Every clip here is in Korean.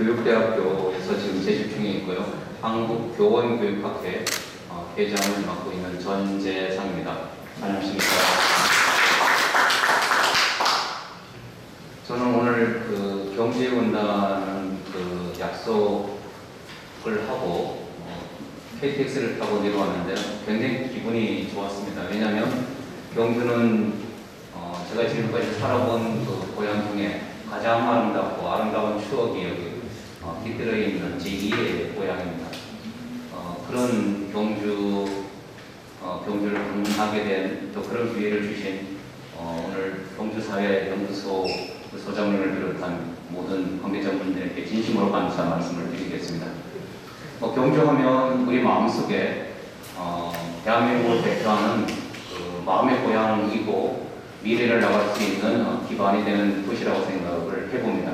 교육대학교에서 지금 재직 중에 있고요. 한국교원교육학회 회장을 맡고 있는 전재상입니다. 안녕하십니까. 저는 오늘 그 경제원단 그 약속을 하고 KTX를 타고 내려왔는데요. 굉장히 기분이 좋았습니다. 왜냐하면 경주는 제가 지금까지 살아본 그 고향 중에 가장 아름다운 추억이 여기 깃들어 있는 제2의 고향입니다. 그런 경주를 방문하게 된 또 그런 기회를 주신 오늘 경주사회연구소 소장님을 비롯한 모든 관계자분들에게 진심으로 감사 말씀을 드리겠습니다. 경주하면 우리 마음속에 대한민국을 대표하는 그 마음의 고향이고 미래를 나갈 수 있는 기반이 되는 도시라고 생각을 해봅니다.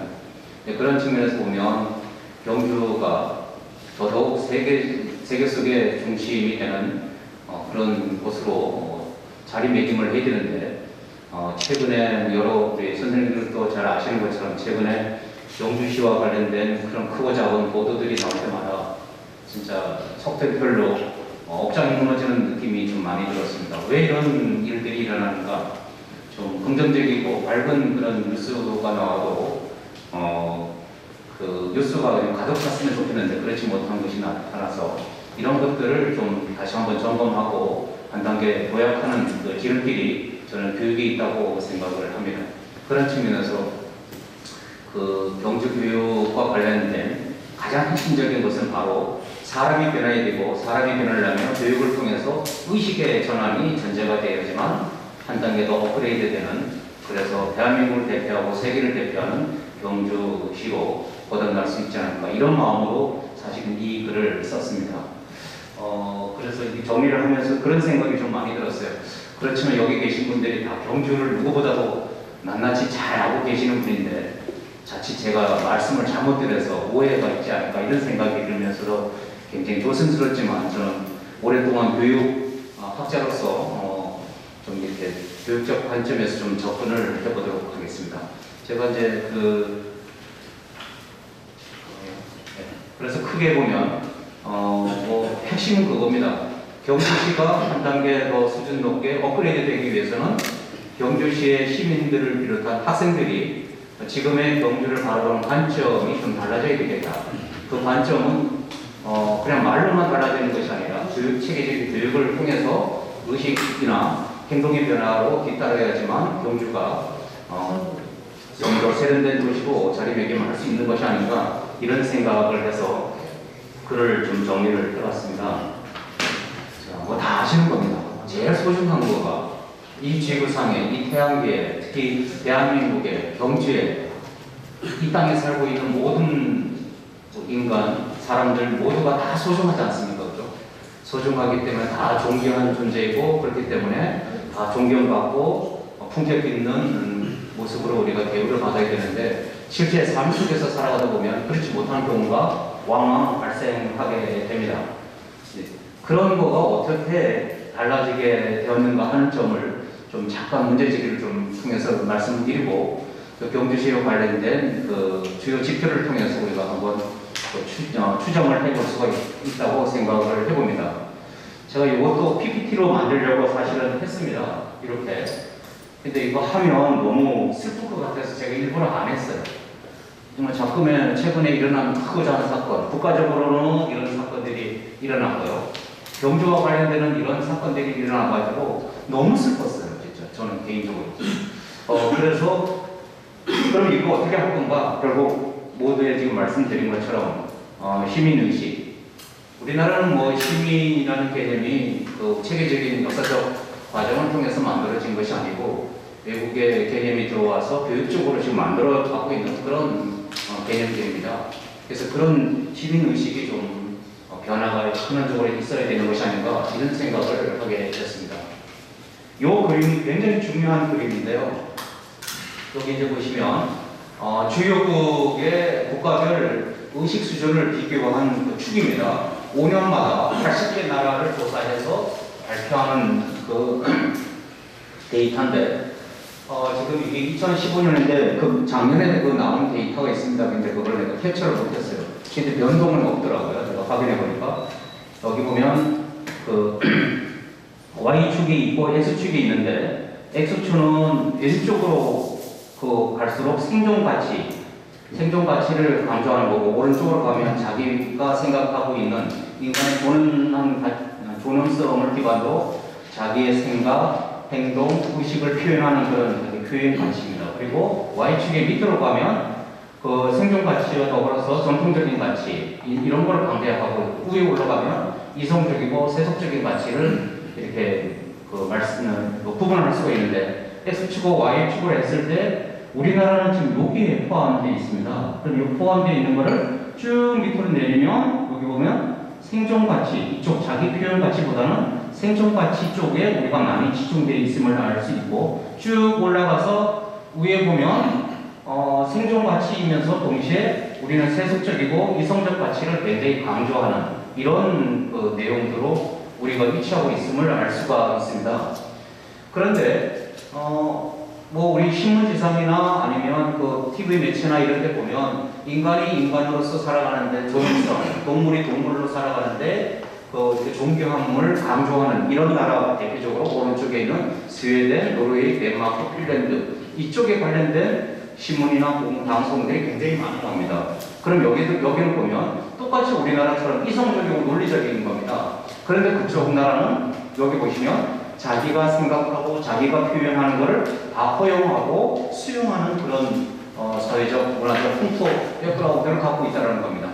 그런 측면에서 보면 경주가 더더욱 세계 속의 중심이 되는 그런 곳으로 자리매김을 해야 되는데 최근에 여러 우리 선생님들도 잘 아시는 것처럼 최근에 경주시와 관련된 그런 크고 작은 보도들이 나올 때마다 진짜 속편별로 억장이 무너지는 느낌이 좀 많이 들었습니다. 왜 이런 일들이 일어나는가? 좀 긍정적이고 밝은 그런 뉴스가 나와도 그 뉴스가 가득 찼으면 좋겠는데 그렇지 못한 것이 나타나서 이런 것들을 좀 다시 한번 점검하고 한 단계 도약하는 그 지름길이 저는 교육에 있다고 생각을 합니다. 그런 측면에서 그 경주 교육과 관련된 가장 핵심적인 것은 바로 사람이 변해야 되고, 사람이 변하려면 교육을 통해서 의식의 전환이 전제가 되어야지만 한 단계 더 업그레이드 되는, 그래서 대한민국을 대표하고 세계를 대표하는 경주시로 거듭날 수 있지 않을까, 이런 마음으로 사실은 이 글을 썼습니다. 그래서 이 정리를 하면서 그런 생각이 좀 많이 들었어요. 그렇지만 여기 계신 분들이 다 경주를 누구보다도 낱낱이 잘 알고 계시는 분인데 자칫 제가 말씀을 잘못 드려서 오해가 있지 않을까, 이런 생각이 들면서도 굉장히 조심스럽지만 저는 오랫동안 교육학자로서 좀 이렇게 교육적 관점에서 좀 접근을 해보도록 하겠습니다. 제가 이제 그래서 크게 보면 핵심은 그겁니다. 경주시가 한 단계 더 수준 높게 업그레이드 되기 위해서는 경주시의 시민들을 비롯한 학생들이 지금의 경주를 바라보는 관점이 좀 달라져야 되겠다. 그 관점은 그냥 말로만 달라지는 것이 아니라 체계적인 교육을 통해서 의식이나 행동의 변화로 뒤따라야지만 경주가 좀 더 세련된 도시고 자리매김을 할 수 있는 것이 아닌가, 이런 생각을 해서 글을 좀 정리를 해봤습니다. 다 아시는 겁니다. 제일 소중한 거가 이 지구상에, 이 태양계에, 특히 대한민국의 경주에, 이 땅에 살고 있는 모든 인간, 사람들 모두가 다 소중하지 않습니까? 그렇죠? 소중하기 때문에 다 존경하는 존재이고, 그렇기 때문에 다 존경받고 품격 있는 모습으로 우리가 대우를 받아야 되는데, 실제 삶 속에서 살아가다 보면 그렇지 못한 경우가 왕왕 발생하게 됩니다. 그런 거가 어떻게 달라지게 되었는가 하는 점을 좀 잠깐 문제제기를 좀 통해서 말씀드리고, 경주시와 관련된 그 주요 지표를 통해서 우리가 한번 추정을 해볼 수가 있다고 생각을 해봅니다. 제가 이것도 PPT로 만들려고 사실은 했습니다. 이렇게. 근데 이거 하면 너무 슬플 것 같아서 제가 일부러 안 했어요. 정말 최근에 일어난 크고 작은 사건, 국가적으로는 이런 사건들이 일어났고요. 경주와 관련되는 이런 사건들이 일어나가지고 너무 슬펐어요, 진짜. 저는 개인적으로. 그래서 그럼 이거 어떻게 할 건가? 결국 모두에 지금 말씀드린 것처럼 시민의식. 우리나라는 뭐 시민이라는 개념이 그 체계적인 역사적 과정을 통해서 만들어진 것이 아니고 외국의 개념이 들어와서 교육적으로 지금 만들어가고 있는 그런 개념들입니다. 그래서 그런 시민의식이 좀 변화가 근원적으로 있어야 되는 것이 아닌가, 이런 생각을 하게 됐습니다. 이 그림이 굉장히 중요한 그림인데요. 여기 이제 보시면 주요국의 국가별 의식 수준을 비교한 그 축입니다. 5년마다 80개 나라를 조사해서 발표하는 그 데이터인데, 지금 이게 2015년인데 그 작년에 그 나온 데이터가 있습니다. 근데 그걸 내가 캡처를 못했어요. 근데 변동은 없더라고요. 제가 확인해 보니까 여기 보면 그 Y축이 있고 X축이 있는데 X축은 왼쪽으로 갈수록 생존 가치를 강조하는 거고 오른쪽으로 가면 자기가 생각하고 있는 인간의 존엄성을 기반으로 자기의 생각, 행동, 의식을 표현하는 그런 표현 가치입니다. 그리고 Y축의 밑으로 가면 그 생존 가치와 더불어서 전통적인 가치 이런 걸 강조하고 위에 올라가면 이성적이고 세속적인 가치를 이렇게 구분할 수가 있는데 X축과 Y축을 했을 때 우리나라는 지금 여기에 포함되어 있습니다. 그럼 이 포함되어 있는 거를 쭉 밑으로 내리면 여기 보면 생존 가치 이쪽 자기 표현 가치보다는 생존 가치 쪽에 우리가 많이 집중되어 있음을 알 수 있고 쭉 올라가서 위에 보면 생존 가치이면서 동시에 우리는 세속적이고 이성적 가치를 굉장히 강조하는 이런 내용들로 우리가 위치하고 있음을 알 수가 있습니다. 그런데 우리 신문지상이나 아니면 그 TV 매체나 이런 데 보면 인간이 인간으로서 살아가는데 존엄성, 동물이 동물로 살아가는데 존경함을 강조하는 이런 나라가 대표적으로 오른쪽에 있는 스웨덴, 노르웨이, 덴마크, 핀란드 이쪽에 관련된 신문이나 방송들이 굉장히 많이 나옵니다. 그럼 여기를 보면 똑같이 우리나라처럼 이성적이고 논리적인 겁니다. 그런데 그쪽 나라는 여기 보시면 자기가 생각하고 자기가 표현하는 것을 다 허용하고 수용하는 그런 사회적, 문화적 풍토, 백그라운드를 갖고 있다는 겁니다.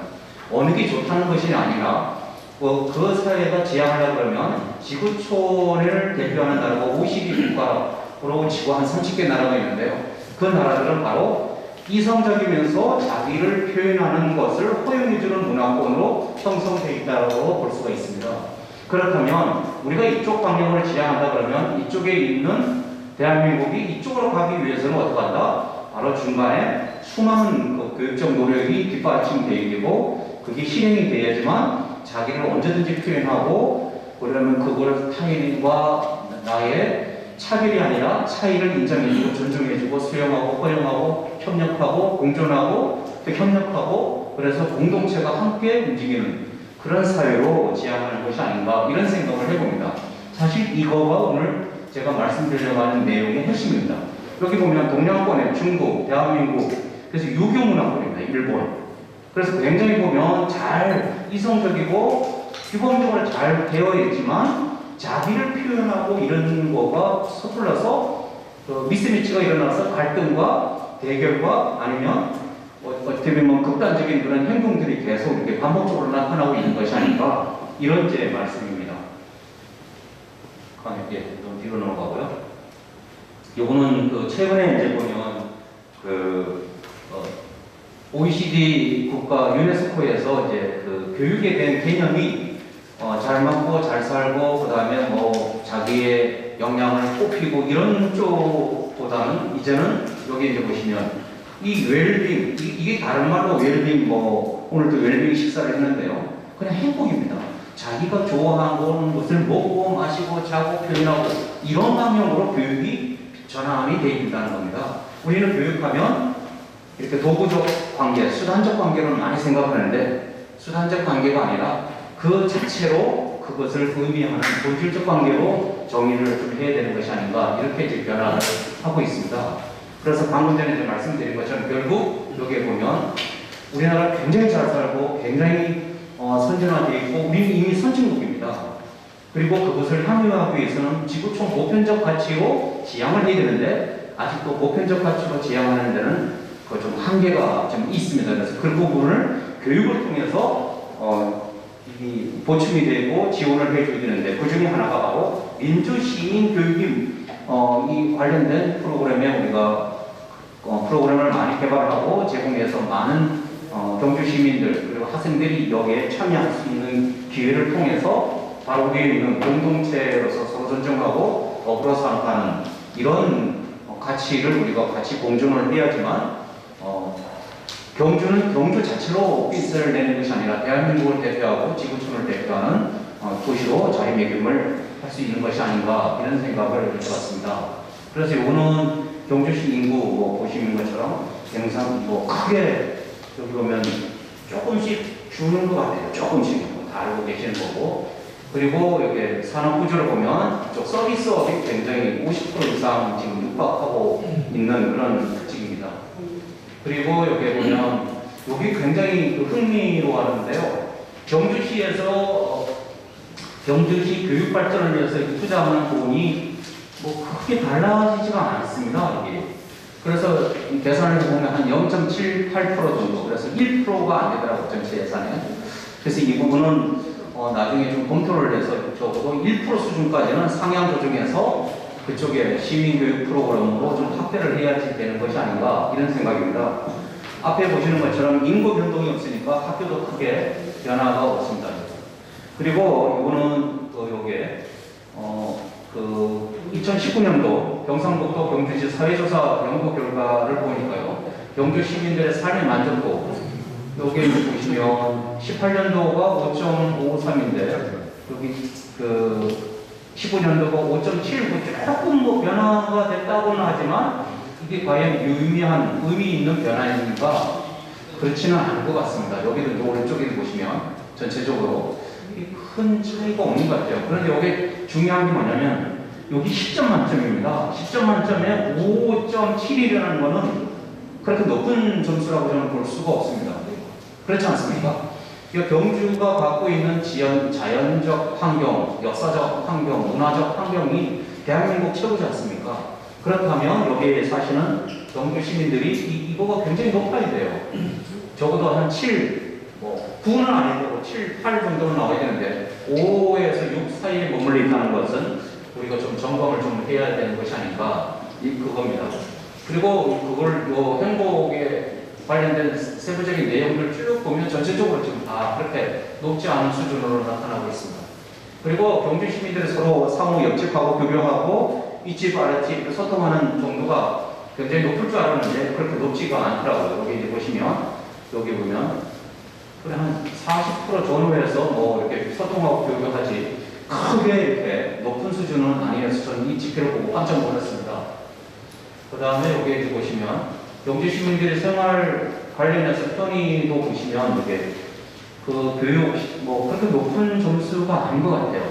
어느 게 좋다는 것이 아니라 그 사회가 지향하려고 그러면 지구촌을 대표하는 나라가 52국가로 지구 한 30개 나라가 있는데요. 그 나라들은 바로 이성적이면서 자기를 표현하는 것을 허용해주는 문화권으로 형성되어 있다고 볼 수가 있습니다. 그렇다면 우리가 이쪽 방향으로 지향한다 그러면 이쪽에 있는 대한민국이 이쪽으로 가기 위해서는 어떻게 한다? 바로 중간에 수많은 교육적 노력이 뒷받침되어 있고 그게 실행이 돼야지만 자기를 언제든지 표현하고 그러면 그거를 타인과 나의 차별이 아니라 차이를 인정해주고 존중해주고 수용하고 허용하고 협력하고 공존하고 또 협력하고 그래서 공동체가 함께 움직이는 그런 사회로 지향하는 것이 아닌가 이런 생각을 해봅니다. 사실 이거가 오늘 제가 말씀드리려고 하는 내용의 핵심입니다. 여기 보면 동양권에 중국, 대한민국 그래서 유교 문화권입니다. 일본. 그래서 굉장히 보면 잘 이성적이고 기본적으로 잘 되어 있지만 자기를 표현하고 이런 거가 서툴러서 미스매치가 일어나서 갈등과 대결과 아니면 어떻게 보면 극단적인 그런 행동들이 계속 이렇게 반복적으로 나타나고 있는 것이 아닌가 이런 제 말씀입니다. 좀 뒤로 넘어가고요. 요거는 최근에 이제 보면 OECD 국가 유네스코에서 이제 교육에 대한 개념이 잘 먹고 잘 살고 그 다음에 자기의 역량을 뽑히고 이런 쪽보다는 이제는 여기 이제 보시면 이 웰빙 이게 다른 말로 웰빙 오늘도 웰빙 식사를 했는데요. 그냥 행복입니다. 자기가 좋아하는 것을 먹고 마시고 자고 표현하고 이런 방향으로 교육이 전환이 되어 있다는 겁니다. 우리는 교육하면 이렇게 도구적 관계, 수단적 관계로는 많이 생각하는데 수단적 관계가 아니라 그 자체로 그것을 의미하는 본질적 관계로 정의를 좀 해야 되는 것이 아닌가 이렇게 이제 변화를 하고 있습니다. 그래서 방금 전에 이제 말씀드린 것처럼 결국 여기에 보면 우리나라 굉장히 잘 살고 굉장히 선진화되어 있고 우리는 이미 선진국입니다. 그리고 그것을 향유하기 위해서는 지구촌 보편적 가치로 지향을 해야 되는데 아직도 보편적 가치로 지향하는 데는 좀 한계가 좀 있습니다. 그래서 그 부분을 교육을 통해서 보충이 되고 지원을 해줘야 되는데 그 중에 하나가 바로 민주시민 교육이 이 관련된 프로그램에 우리가 프로그램을 많이 개발하고 제공해서 많은 경주 시민들 그리고 학생들이 여기에 참여할 수 있는 기회를 통해서 바로 우리에 있는 공동체로서 서로 존중하고 더불어 살아가는 이런 가치를 우리가 같이 공존을 해야지만 경주는 경주 자체로 빚을 내는 것이 아니라 대한민국을 대표하고 지구촌을 대표하는 도시로 자리매김을 할 수 있는 것이 아닌가 이런 생각을 해봤습니다. 그래서 이거는 경주시 인구 뭐 보시는 것처럼 영상 뭐 크게 여기 보면 조금씩 주는 것 같아요. 조금씩 다 알고 계시는 거고. 그리고 여기 산업 구조를 보면 이쪽 서비스업이 굉장히 50% 이상 지금 육박하고 있는 그런 특징입니다. 그리고 여기 보면 여기 굉장히 흥미로워하는데요. 경주시에서 경주시 교육 발전을 위해서 투자하는 돈이 뭐 크게 달라지지가 않습니다. 이게. 그래서 계산을 해보면 한 0.78% 정도, 그래서 1%가 안 되더라고요, 전체 예산에. 그래서 이 부분은 나중에 좀 검토를 해서 적어도 1% 수준까지는 상향 조정해서 그쪽에 시민교육 프로그램으로 좀 확대를 해야지 되는 것이 아닌가, 이런 생각입니다. 앞에 보시는 것처럼 인구 변동이 없으니까 학교도 크게 변화가 없습니다. 그리고 이거는 요게 2019년도 경상북도 경주시 사회조사 연구 결과를 보니까요, 경주 시민들의 삶의 만족도, 여기 보시면 18년도가 5.53인데 여기 15년도가 5.79, 조금 뭐 변화가 됐다고는 하지만 이게 과연 유의미한 의미 있는 변화인가, 그렇지는 않은 것 같습니다. 여기도 오른쪽에 보시면 전체적으로 큰 차이가 없는 것 같아요. 그런데 여기 중요한 게 뭐냐면 여기 10점 만점입니다. 10점 만점에 5.7이라는 거는 그렇게 높은 점수라고 저는 볼 수가 없습니다. 그렇지 않습니까? 경주가 갖고 있는 자연적 환경, 역사적 환경, 문화적 환경이 대한민국 최고지 않습니까? 그렇다면 여기에 사시는 경주 시민들이 이거가 굉장히 높아야 돼요. 적어도 한 7, 9는 아니고 7, 8 정도는 나와야 되는데 5에서 6 사이에 머물러 있다는 것은 우리가 좀 점검을 좀 해야 되는 것이 아닌가, 그겁니다. 그리고 그걸 행복에 관련된 세부적인 내용들을 쭉 보면 전체적으로 지금 다 그렇게 높지 않은 수준으로 나타나고 있습니다. 그리고 경주 시민들이 서로 상호 옆집하고 교류하고 이집 아랫집 소통하는 정도가 굉장히 높을 줄 알았는데 그렇게 높지가 않더라고요. 여기 이제 보시면, 여기 보면 그래 한 40% 전후에서 뭐 이렇게 소통하고 교류하지 크게 이렇게 높은 수준은 아니어서 저는 이 지표를 보고 깜짝 놀랐습니다. 그 다음에 여기 이제 보시면 경주 시민들의 생활 관련해서 편의도 보시면 이게 교육 뭐 그렇게 높은 점수가 아닌 것 같아요.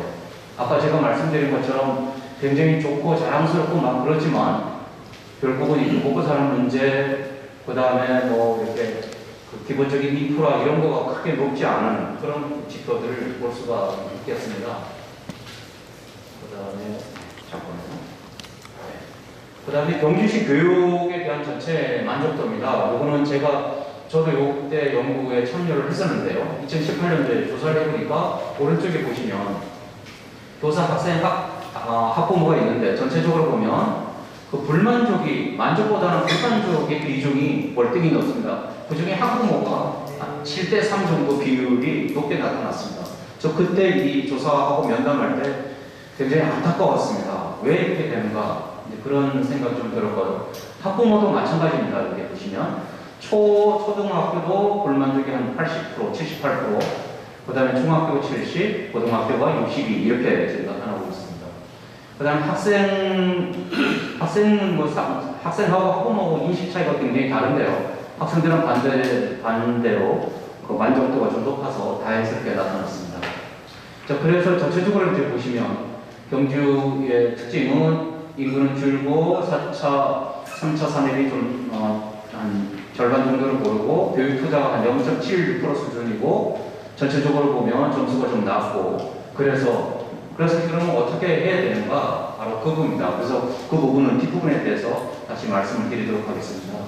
아까 제가 말씀드린 것처럼 굉장히 좋고 자랑스럽고 막 그렇지만 결국은 이 먹고 사는 문제, 그 다음에 뭐 이렇게 기본적인 인프라 이런 거가 크게 높지 않은 그런 지표들을 볼 수가 있겠습니다. 그 다음에 잠깐만요. 그 다음에 경주시 교육에 대한 전체 만족도입니다. 이거는 저도 이때 연구에 참여를 했었는데요. 2018년도에 조사를 해보니까 오른쪽에 보시면 교사, 학생, 학부모가 있는데 전체적으로 보면 그 불만족이 만족보다는 불만족의 비중이 월등히 높습니다. 그 중에 학부모가 7대3 정도 비율이 높게 나타났습니다. 저 그때 이 조사하고 면담할 때 굉장히 안타까웠습니다. 왜 이렇게 되는가? 그런 생각이 좀 들었고요. 학부모도 마찬가지입니다. 이렇게 보시면 초등학교도 불만족이 한 80%, 78%, 그 다음에 중학교 70, 고등학교가 62 이렇게 지금 나타나고 있습니다. 그 다음에 학생하고 학부모하고 인식 차이가 굉장히 다른데요. 학생들은 반대로 그 만족도가 좀 높아서 다행스럽게 나타났습니다. 자, 그래서 전체적으로 이제 보시면 경주의 특징은 인구는 줄고 4차, 3차 산업이 좀 한 절반 정도를 모르고 교육 투자가 한 0.76% 수준이고 전체적으로 보면 점수가 좀 낮고 그래서 그러면 어떻게 해야 되는가 바로 그 부분입니다. 그래서 그 부분은 뒷부분에 대해서 다시 말씀을 드리도록 하겠습니다.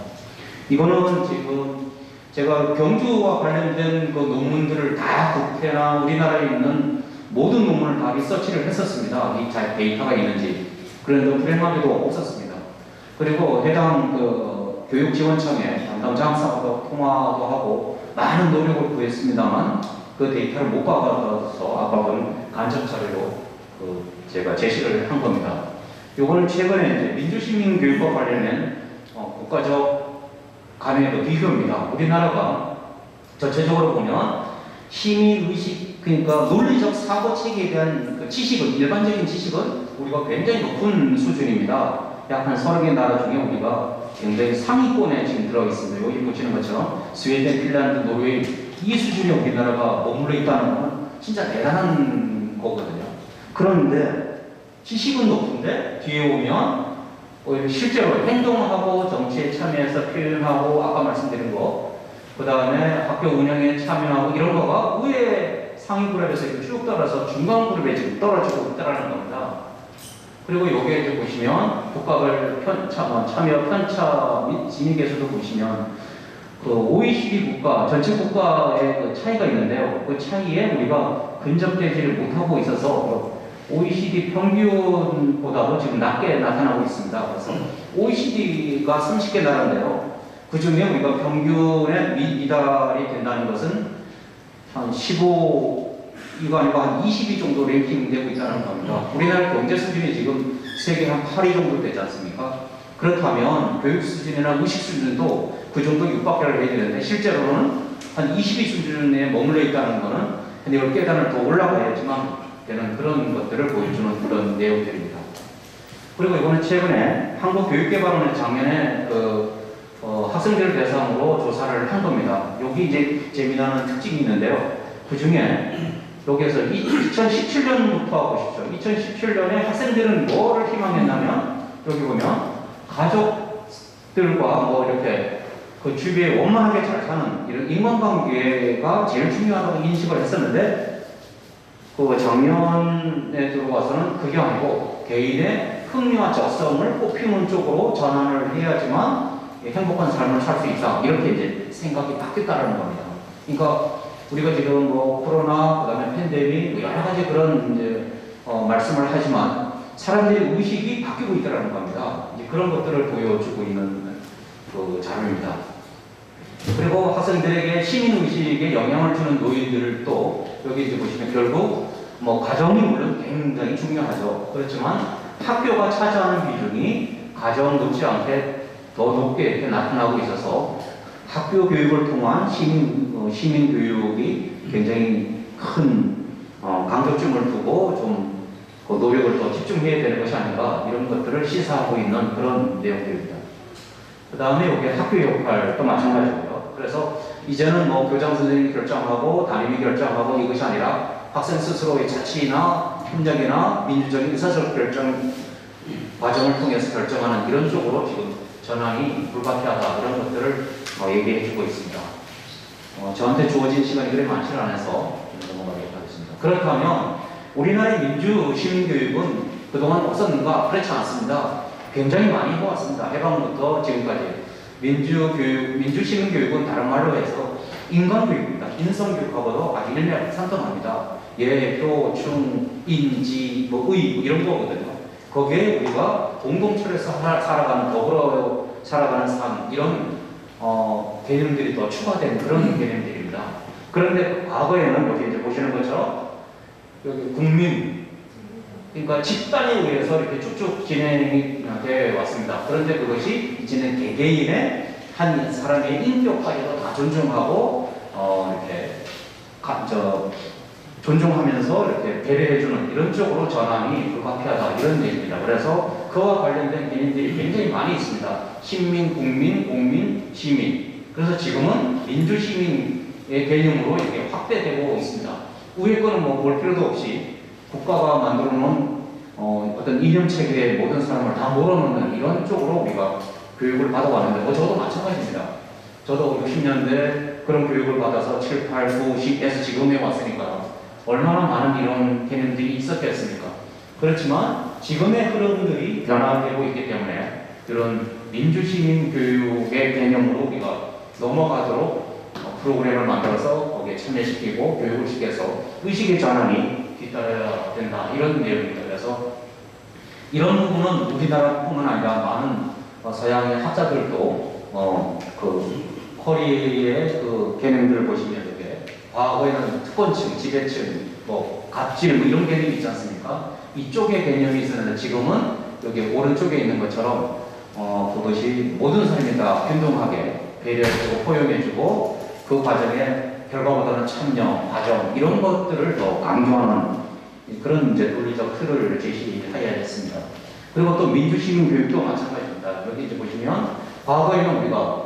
이거는 지금 제가 경주와 관련된 그 논문들을 다 국회나 우리나라에 있는 모든 논문을 다 리서치를 했었습니다. 이 데이터가 있는지. 그런데 불행하게도 없었습니다. 그리고 해당 교육지원청에 담당 장사하고 통화도 하고 많은 노력을 구했습니다만 그 데이터를 못 받아서 아까는 간접 자료로 제가 제시를 한 겁니다. 요거는 최근에 이제 민주시민 교육과 관련된 국가적 간의 비교입니다. 우리나라가 전체적으로 보면 시민의식, 그러니까 논리적 사고체계에 대한 그 지식은, 일반적인 지식은 우리가 굉장히 높은 수준입니다. 약 한 30개 나라 중에 우리가 굉장히 상위권에 지금 들어있습니다. 여기 보시는 것처럼 스웨덴, 핀란드, 노르웨이 이 수준에 우리나라가 머물러 있다는 건 진짜 대단한 거거든요. 그런데 지식은 높은데 뒤에 오면 실제로 행동하고 정치에 참여해서 표현하고 아까 말씀드린 거, 그 다음에 학교 운영에 참여하고 이런 거가 의회 상위 그룹에서 쭉 따라서 중간 그룹에 지금 떨어지고 있다는 겁니다. 그리고 여기에 이제 보시면 국가별 참여 편차 및 진입에서도 보시면 그 OECD 국가, 전체 국가의 그 차이가 있는데요. 그 차이에 우리가 근접되지를 못하고 있어서 OECD 평균보다도 지금 낮게 나타나고 있습니다. 그래서 OECD가 30개 나라인데요. 그 중에 우리가 평균에 미달이 된다는 것은 한 15이가 아니고 한 20위 정도 랭킹되고 있다는 겁니다. 우리나라 경제 수준이 지금 세계 한 8위 정도 되지 않습니까? 그렇다면 교육 수준이나 의식 수준도 그 정도 육박을 해야 되는데 실제로는 한 20위 수준에 머물러 있다는 것은 한 10계단을 더 올라가야지만 되는 그런 것들을 보여주는 그런 내용들입니다. 그리고 이번에 최근에 한국교육개발원의 작년에 학생들 대상으로 조사를 한 겁니다. 여기 이제 재미나는 특징이 있는데요. 그 중에 여기에서 2017년부터 보십시오. 2017년에 학생들은 뭐를 희망했냐면 여기 보면 가족들과 뭐 이렇게 그 주위에 원만하게 잘 사는 이런 인간관계가 제일 중요하다고 인식을 했었는데 그 작년에 들어와서는 그게 아니고 개인의 흥미와 적성을 뽑히는 쪽으로 전환을 해야지만 행복한 삶을 살 수 있다. 이렇게 이제 생각이 바뀌었다는 겁니다. 그러니까 우리가 지금 뭐 코로나, 그 다음에 팬데믹, 여러 가지 그런 이제 말씀을 하지만 사람들의 의식이 바뀌고 있다는 겁니다. 이제 그런 것들을 보여주고 있는 그 자료입니다. 그리고 학생들에게 시민의식에 영향을 주는 노인들도 여기 이제 보시면 결국 뭐 가정이 물론 굉장히 중요하죠. 그렇지만 학교가 차지하는 비중이 가정 못지않게 더 높게 이렇게 나타나고 있어서 학교 교육을 통한 시민 교육이 굉장히 큰 강조점을 두고 좀 그 노력을 더 집중해야 되는 것이 아닌가 이런 것들을 시사하고 있는 그런 내용들입니다. 그 다음에 여기 학교 역할도 마찬가지고요. 그래서 이제는 뭐 교장 선생님이 결정하고 담임이 결정하고 이것이 아니라 학생 스스로의 자치나 협력이나 민주적인 의사적 결정 과정을 통해서 결정하는 이런 쪽으로 지금 전환이 불가피하다 이런 것들을 얘기해주고 있습니다. 저한테 주어진 시간이 그리 많지는 않아서 넘어가도록 하겠습니다. 그렇다면 우리나라의 민주 시민교육은 그동안 없었는가? 그렇지 않습니다. 굉장히 많이 해왔습니다. 해방부터 지금까지. 민주 시민교육은 다른 말로 해서 인간교육입니다. 인성교육하고도 아주 일맥상통합니다. 예, 표, 충, 인지, 의 이런 거거든요. 거기에 우리가 공동체에서 살아가는, 더불어 살아가는 삶 이런 개념들이 더 추가된 그런 개념들입니다. 그런데 과거에는 여기 이제 보시는 것처럼 여기 국민, 그러니까 집단에 의해서 이렇게 쭉쭉 진행이 되어 왔습니다. 그런데 그것이 이제는 개개인의 한 사람의 인격까지도 다 존중하고 이렇게 존중하면서 이렇게 배려해주는 이런 쪽으로 전환이 불가피하다 이런 얘기입니다. 그래서 그와 관련된 개념들이 굉장히 많이 있습니다. 신민, 국민, 공민, 시민. 그래서 지금은 민주시민의 개념으로 이렇게 확대되고 있습니다. 위에 거는 뭐 볼 필요도 없이 국가가 만들어 놓은 어떤 이념 체계에 모든 사람을 다 몰아넣는 이런 쪽으로 우리가 교육을 받아왔는데 저도 마찬가지입니다. 저도 60년대 그런 교육을 받아서 7, 8, 9, 10에서 지금에 왔으니까 얼마나 많은 이런 개념들이 있었겠습니까? 그렇지만 지금의 흐름들이 변화되고 있기 때문에 이런 민주시민 교육의 개념으로 우리가 넘어가도록 프로그램을 만들어서 거기에 참여시키고 교육을 시켜서 의식의 전환이 뒤따라야 된다 이런 내용입니다. 그래서 이런 부분은 우리나라뿐만 아니라 많은 서양의 학자들도 그 커리의 그 개념들을 보시면 이렇게 과거에는 특권층, 지배층, 뭐 갑질 뭐 이런 개념이 있지 않습니까? 이쪽의 개념이 있었는데 지금은 여기 오른쪽에 있는 것처럼 그것이 모든 사람이 다 평등하게 배려해주고 포용해주고 그 과정에 결과보다는 참여, 과정 이런 것들을 더 강조하는 그런 이제 논리적 틀을 제시해야 했습니다. 그리고 또 민주시민 교육도 마찬가지입니다. 여기 이제 보시면 과거에는 우리가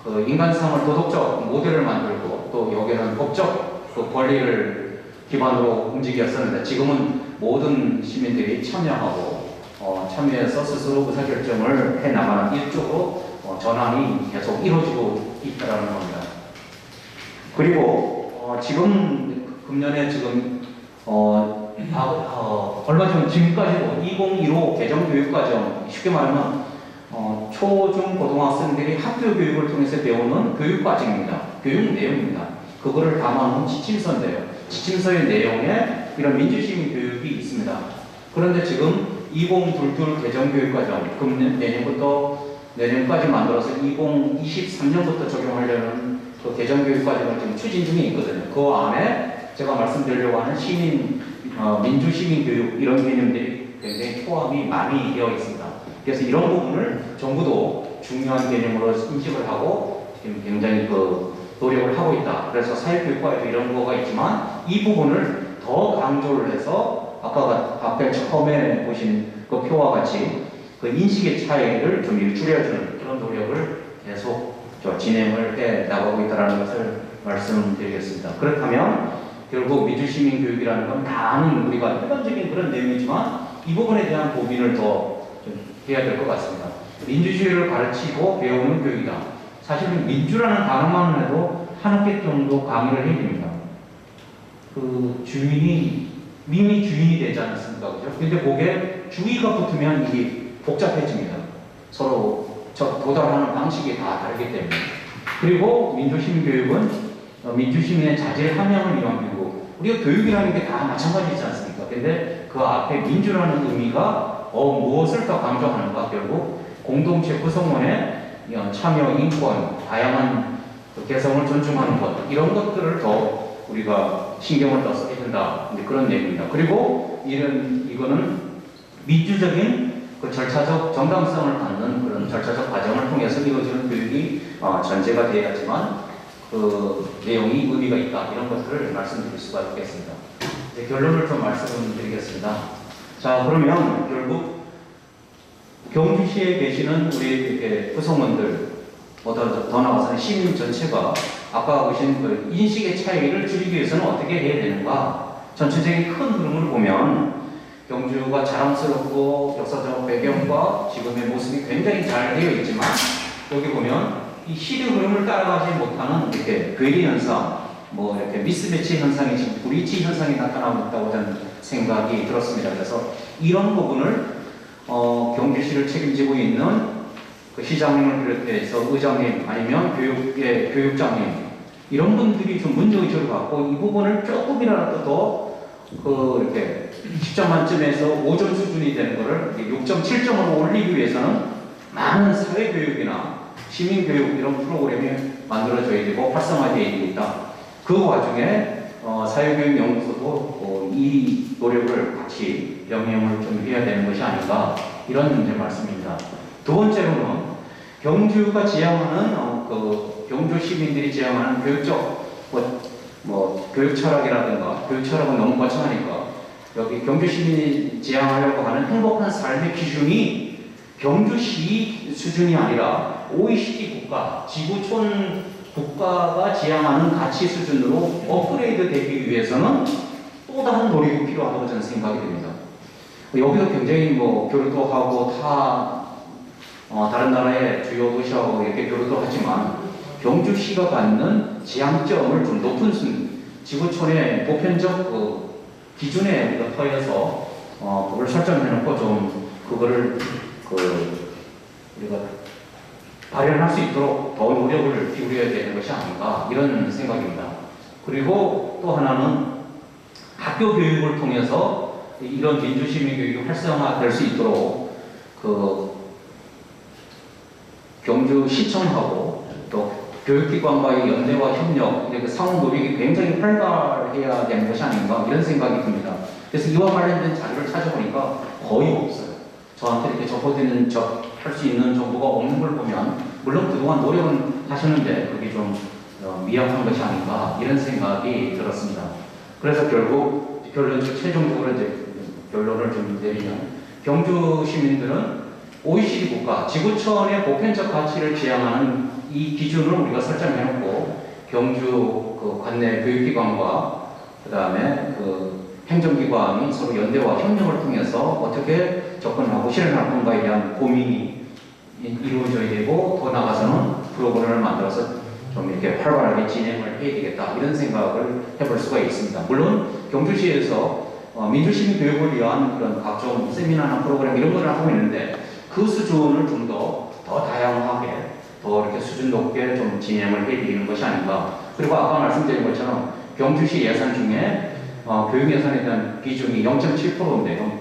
그 인간성을 도덕적 모델을 만들고 또 여기는 법적 그 권리를 기반으로 움직였었는데 지금은 모든 시민들이 참여하고 참여해서 스스로 의사결정을 해나가는 일쪽으로 전환이 계속 이루어지고 있다는 겁니다. 그리고 지금 금년에 지금 얼마 전 지금까지도 2015 개정교육과정 쉽게 말하면 초중 고등학생들이 학교 교육을 통해서 배우는 교육과정입니다. 교육 내용입니다. 그거를 담아놓은 지침서인데요. 지침서의 내용에 이런 민주시민 교육이 있습니다. 그런데 지금 2022 개정교육과정 내년까지 만들어서 2023년부터 적용하려는 그 개정교육과정을 지금 추진 중에 있거든요. 그 안에 제가 말씀드리려고 하는 민주시민교육 이런 개념들이 굉장히 포함이 많이 되어 있습니다. 그래서 이런 부분을 정부도 중요한 개념으로 인식을 하고 지금 굉장히 노력을 하고 있다. 그래서 사회교육과에도 이런 거가 있지만 이 부분을 더 강조를 해서 앞에 처음에 보신 그 표와 같이 그 인식의 차이를 좀 줄여주는 그런 노력을 계속 진행을 해 나가고 있다는 것을 말씀드리겠습니다. 그렇다면 결국 민주시민 교육이라는 건 다는 우리가 일반적인 그런 내용이지만 이 부분에 대한 고민을 더 좀 해야 될 것 같습니다. 민주주의를 가르치고 배우는 교육이다. 사실은 민주라는 단어만 해도 한 학기 정도 강의를 해야 됩니다. 그 주인이 민이 주인이 되지 않습니까? 그죠? 근데 거기에 주의가 붙으면 이게 복잡해집니다. 서로 도달하는 방식이 다 다르기 때문에. 그리고 민주시민 교육은 민주시민의 자질 함양을 위한 교육이고 우리가 교육이라는 게 다 마찬가지지 않습니까? 근데 그 앞에 민주라는 의미가 무엇을 더 강조하는가? 결국 공동체 구성원의 참여, 인권, 다양한 개성을 존중하는 것 이런 것들을 더 우리가 신경을 써서 해야 된다. 그런 내용입니다. 그리고 이거는 민주적인 그 절차적 정당성을 갖는 그런 절차적 과정을 통해서 이루어지는 교육이 전제가 되어야지만 그 내용이 의미가 있다. 이런 것들을 말씀드릴 수가 있겠습니다. 이제 결론을 좀 말씀드리겠습니다. 자, 그러면 결국 경주시에 계시는 우리 이렇게 구성원들, 더 나아가서는 시민 전체가 아까 보신 그 인식의 차이를 줄이기 위해서는 어떻게 해야 되는가? 전체적인 큰 흐름을 보면 경주가 자랑스럽고 역사적 배경과 지금의 모습이 굉장히 잘 되어 있지만 여기 보면 이 시대 흐름을 따라가지 못하는 이렇게 괴리 현상, 이렇게 미스매치 현상이 지금 불이치 현상이 나타나고 있다고 저는 생각이 들었습니다. 그래서 이런 부분을 경주시를 책임지고 있는 그 시장님을 비롯해서 의장님 아니면 교육장님 이런 분들이 좀 문제의식을 갖고 이 부분을 조금이라도 더 이렇게 10점 만점에서 5점 수준이 되는 것을 6.7점으로 올리기 위해서는 많은 사회교육이나 시민교육 이런 프로그램이 만들어져야 되고 활성화되어야 되겠다. 그 와중에 사회교육연구소도 이 노력을 같이 병행을 좀 해야 되는 것이 아닌가 이런 이제 말씀입니다. 두 번째로는 경주가 지향하는 경주 시민들이 지향하는 교육적 교육 철학이라든가 교육 철학은 너무 거창하니까 여기 경주 시민이 지향하려고 하는 행복한 삶의 기준이 경주시 수준이 아니라 OECD 국가, 지구촌 국가가 지향하는 가치 수준으로 업그레이드 되기 위해서는 또 다른 노력이 필요하다고 저는 생각이 됩니다. 여기도 굉장히 교류도 하고 다른 나라의 주요 도시하고 이렇게 교류도 하지만 경주시가 갖는 지향점을 좀 높은 지구촌의 보편적 기준에 우리가 터여서 그걸 설정해놓고 좀 그거를 우리가 발현할 수 있도록 더 노력을 기울여야 되는 것이 아닌가 이런 생각입니다. 그리고 또 하나는 학교 교육을 통해서 이런 민주시민 교육이 활성화될 수 있도록 경주시청하고 또 교육기관과의 연대와 협력 이렇게 상호 노력이 굉장히 활발해야 되는 것이 아닌가 이런 생각이 듭니다. 그래서 이와 관련된 자료를 찾아보니까 거의 없어요. 저한테 이렇게 할 수 있는 정보가 없는 걸 보면 물론 그동안 노력은 하셨는데 그게 좀 미약한 것이 아닌가 이런 생각이 들었습니다. 그래서 결국 최종적으로 이제 결론을 좀 내리면 경주 시민들은 OECD 국가 지구촌의 보편적 가치를 지향하는 이 기준을 우리가 설정해놓고 경주 그 관내 교육기관과 그 다음에 그 행정기관이 서로 연대와 협력을 통해서 어떻게 접근하고 실현할 건가에 대한 고민이 이루어져야 되고 더 나아가서는 프로그램을 만들어서 좀 이렇게 활발하게 진행을 해야 되겠다 이런 생각을 해볼 수가 있습니다. 물론 경주시에서 민주시민 교육을 위한 그런 각종 세미나나 프로그램 이런 거를 하고 있는데 그 수준을 좀 더 다양하게 더 이렇게 수준 높게 좀 진행을 해야 되는 것이 아닌가. 그리고 아까 말씀드린 것처럼 경주시 예산 중에 교육 예산에 대한 비중이 0.7%인데요.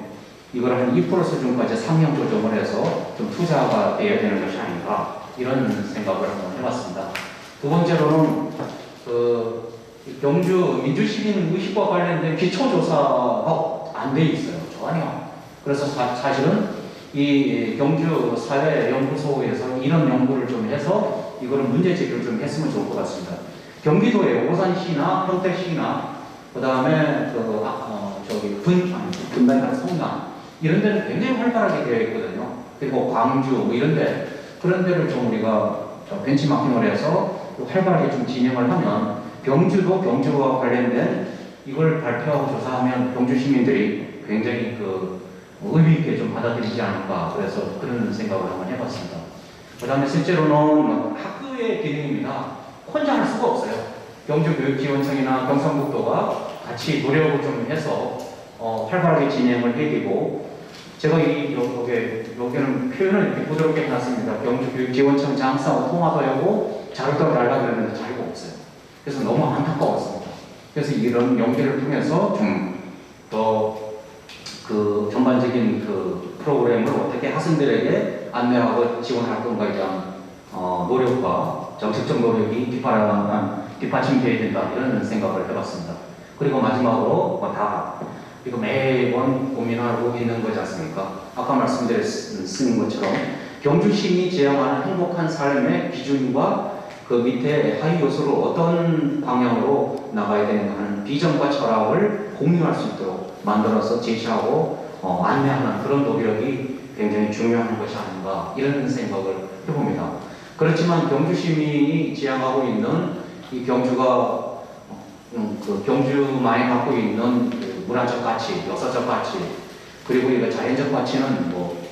이걸 한 2% 수준까지 상향 조정을 해서 좀 투자가 되어야 되는 것이 아닌가 이런 생각을 한번 해봤습니다. 두 번째로는 그 경주 민주시민 의식과 관련된 기초조사가 안 돼 있어요. 전혀. 그래서 사실은 이 경주 사회연구소에서 이런 연구를 좀 해서 이거를 문제 제기를 좀 했으면 좋을 것 같습니다. 경기도의 오산시나 평택시나 그 다음에 분당이나 성남 이런 데는 굉장히 활발하게 되어 있거든요. 그리고 광주 뭐 이런 데 그런 데를 좀 우리가 좀 벤치마킹을 해서 활발하게 좀 진행을 하면 경주도 경주와 관련된 이걸 발표하고 조사하면 경주 시민들이 굉장히 그 의미 있게 좀 받아들이지 않을까 그래서 그런 생각을 한번 해봤습니다. 그 다음에 실제로는 학교의 기능입니다. 혼자 할 수가 없어요. 경주교육지원청이나 경상북도가 같이 노력을 좀 해서 활발하게 진행을 해야 되고 제가 여기는 표현을 이렇게 부드럽게 해놨습니다. 경주교육지원청 장사하고 통화도 하고 자료도 달라 그랬는데 자료가 없어요. 그래서 너무 안타까웠습니다. 그래서 이런 연계를 통해서 좀 더 그 전반적인 그 프로그램을 어떻게 학생들에게 안내하고 지원할 건가에 대한 노력과 정책적 노력이 뒷받침되어야 된다 이런 생각을 해봤습니다. 그리고 마지막으로 이거 매번 고민하고 있는 거지 않습니까? 아까 말씀드린 것처럼 경주시민이 지향하는 행복한 삶의 기준과 그 밑에 하위 요소를 어떤 방향으로 나가야 되는가 하는 비전과 철학을 공유할 수 있도록 만들어서 제시하고 안내하는 그런 노력이 굉장히 중요한 것이 아닌가 이런 생각을 해봅니다. 그렇지만 경주시민이 지향하고 있는 이 경주가 그 경주만이 갖고 있는 그 문화적 가치, 역사적 가치 그리고 이거 자연적 가치는 뭐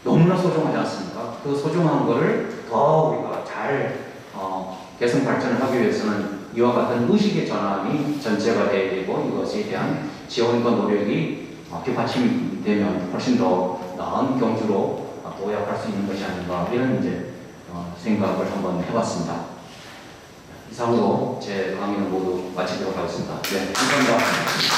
너무나 소중하지 않습니까? 그 소중한 거를 더 우리가 잘 개선 발전을 하기 위해서는 이와 같은 의식의 전환이 전제가 되어야 되고 이것에 대한 지원과 노력이 뒷받침되면 훨씬 더 나은 경주로 도약할 수 있는 것이 아닌가 이런 이제 생각을 한번 해봤습니다. 이상으로 제 강의는 모두 마치도록 하겠습니다. 네, 감사합니다.